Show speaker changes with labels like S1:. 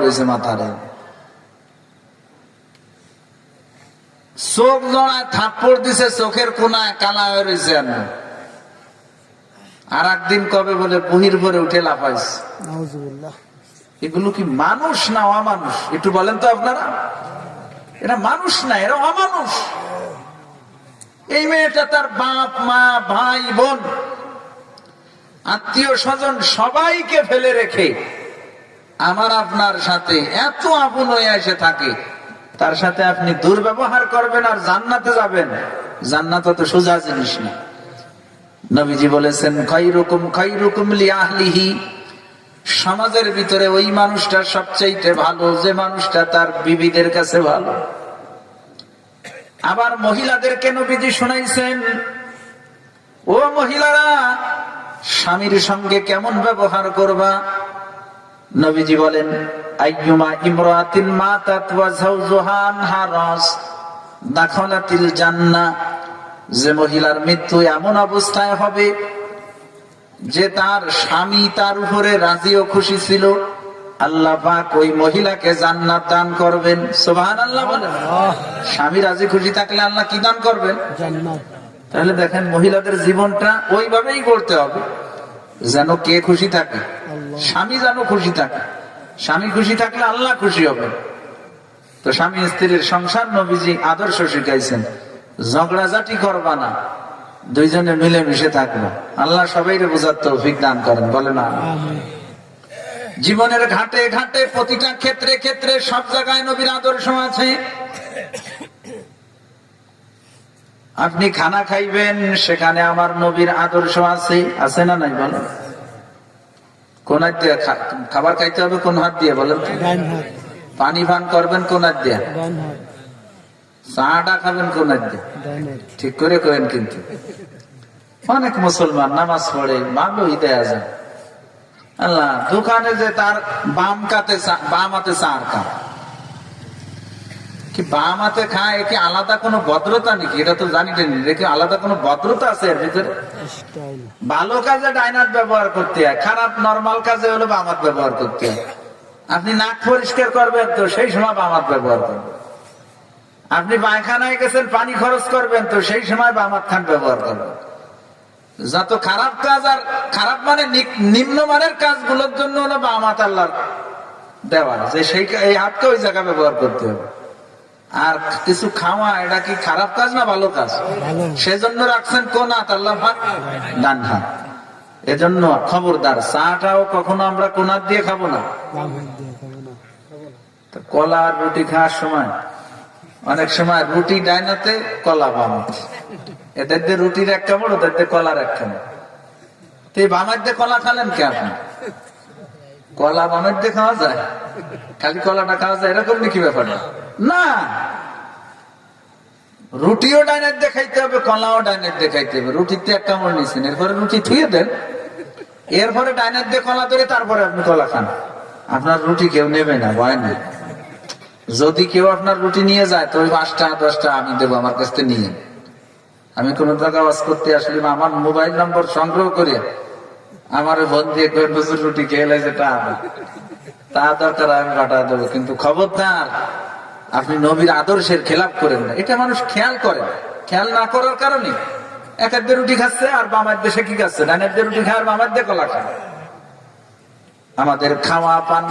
S1: রয়েছে মাথারে। চোখ জড়ায় থাপ্পড় দিছে, চোখের কোনায় কালা হয়ে রয়েছে। আর একদিন কবে বলে বহির ভরে উঠে লাফাইছে। এগুলো কি মানুষ না অমানুষ? একটু বলেন তো আপনারা। এরা মানুষ না, এরা অমানুষ। এই মেয়েটা তার বাপ মা ভাই বোন আত্মীয় স্বজন সবাইকে ফেলে রেখে আমার আপনার সাথে এত আপন হয়ে এসে থাকে, তার সাথে আপনি দুর্ব্যবহার করবেন আর জান্নাতে যাবেন? জান্নাত তো সোজা জিনিস না। নবীজি বলেছেন, খায়রুকুম খায়রুকুম লিআহলিহি, সমাজের ভিতরে ওই মানুষটা সবচেয়ে ভালো যে মানুষটা তার বিবিদের কাছে ভালো। আবার মহিলাদেরকে নবীজি শোনাইছেন, ও মহিলারা, স্বামীর সঙ্গে কেমন ব্যবহার করবা? নবীজি বলেন, আইয়ুমা ইমরাতিন মাতাত ওয়া যাওজুহা আনহা রাস দাখালাতিল জান্নাহ, যে মহিলার মৃত্যু এমন অবস্থায় হবে যে তার স্বামী তার উপরে রাজি ও খুশি ছিল, আল্লাহ পাক ওই মহিলাকে জান্নাত দান করবেন। সুবহানাল্লাহ বলেন। স্বামী রাজি খুশি থাকলে আল্লাহ কি দান করবেন? জান্নাত। তাহলে দেখেন, মহিলাদের জীবনটা ওইভাবেই করতে হবে যেন কে খুশি থাকে? স্বামী যেন খুশি থাকে। স্বামী খুশি থাকলে আল্লাহ খুশি হবে। তো স্বামী স্ত্রীর সংসার নবীজি আদর্শ শিখাইছেন, ঝগড়াঝাটি করবা না, দুইজনে মিলেমিশে থাকবা। আল্লাহ সবাইকে বোঝার তৌফিক দান করেন, বলে না। জীবনের ঘাটে ঘাটে প্রতিটা ক্ষেত্রে ক্ষেত্রে সব জায়গায় নবীর আদর্শ আছে। আপনি খানা খাইবেন, সেখানে আমার নবীর আদর্শ আছে, আছে না নাই? বলেন। কোন হাত দিয়ে খাবার খাইতে হবে? কোন হাত দিয়ে বলেন? পানি পান করবেন কোন হাত দিয়ে? চাটা খাবেন কোন হাত দিয়ে? ঠিক করে করেন। কিন্তু অনেক মুসলমান নামাজ পড়ে, ভালোই দেয়া যায়। আল্লাহ, দোকানে যে তার বাম হাতে চার কাপ, কি বাম হাতে খায়, একে আলাদা কোনো ভদ্রতা নাকি? এটা তো জানি রেখে আলাদা কোনো ভদ্রতা আছে এর ভিতরে? ভালো কাজে ডাইন হাত ব্যবহার করতে হয়, খারাপ নরমাল কাজে হলো বাম হাত ব্যবহার করতে হয়। আপনি নাক পরিষ্কার করবেন তো সেই সময় বাম হাত ব্যবহার করবেন। আপনি পায়খানায় গেছেন, পানি খরচ করবেন তো সেই সময় বাম হাত খান ব্যবহার করবেন। যত খারাপ কাজ, আর খারাপ মানে নিম্নমানের কাজগুলোর জন্য হলো বাম হাত আল্লাহর দেওয়া, যে সেই এই হাতকে ওই জায়গায় ব্যবহার করতে হবে। আর কিছু খাওয়া, এটা কি খারাপ কাজ না ভালো কাজ? সেজন্য রাখছেন কোন হাত? আল্লাহ পাক ডান হাত। এজন্য খবরদার, চাটাও কখনো আমরা কোন হাত দিয়ে খাবো না। কলা আর রুটি খাওয়ার সময় অনেক সময় রুটি ডাইন হাতে, কলা বাম হাতে। এদের দিয়ে রুটির এক কামড়, ওদের দিয়ে কলার এক কামড়। তো এই বাম হাত দিয়ে কলা খালেন কে আপনি? কলা বাম হাত দিয়ে খাওয়া যায়? খালি কলাটা খাওয়া যায় এরকম নাকি ব্যাপারটা? না, রুটিও ডাইনের দিয়ে খাইতে হবে, কলাও ডাইনের দিয়ে খাইতে হবে। রুটিতে এক কামড় নিয়েছেন, এরপরে রুটি থুয়ে দেন, এরপরে ডাইনের দিয়ে কলা ধরে তারপরে আপনি কলা খান। আপনার রুটি কেউ নেবে না, ভয় নেই। যদি কেউ আপনার রুটি নিয়ে যায় তো ওই 5টা 10টা আমি দেবো, আমার কাছ থেকে নিয়ে। আমি কোন জায়গায় ওয়াজ করতে আসলে আমার মোবাইল নম্বর সংগ্রহ করে আমার ফোন দিয়ে রুটি খেয়ে যেটা তা দরকার আমি পাঠা দেবো। কিন্তু খবরদার, আপনি নবীর আদর্শের খেলাপ করেন না। এটা মানুষ খেয়াল করে না। খেয়াল না করার কারণে এক হাত দিয়ে রুটি খাচ্ছে আর বামার দেশে কি খাচ্ছে? ডাইনের দিয়ে রুটি খায় আর বামার দিয়ে কলা খায়। আমাদের খাওয়া পান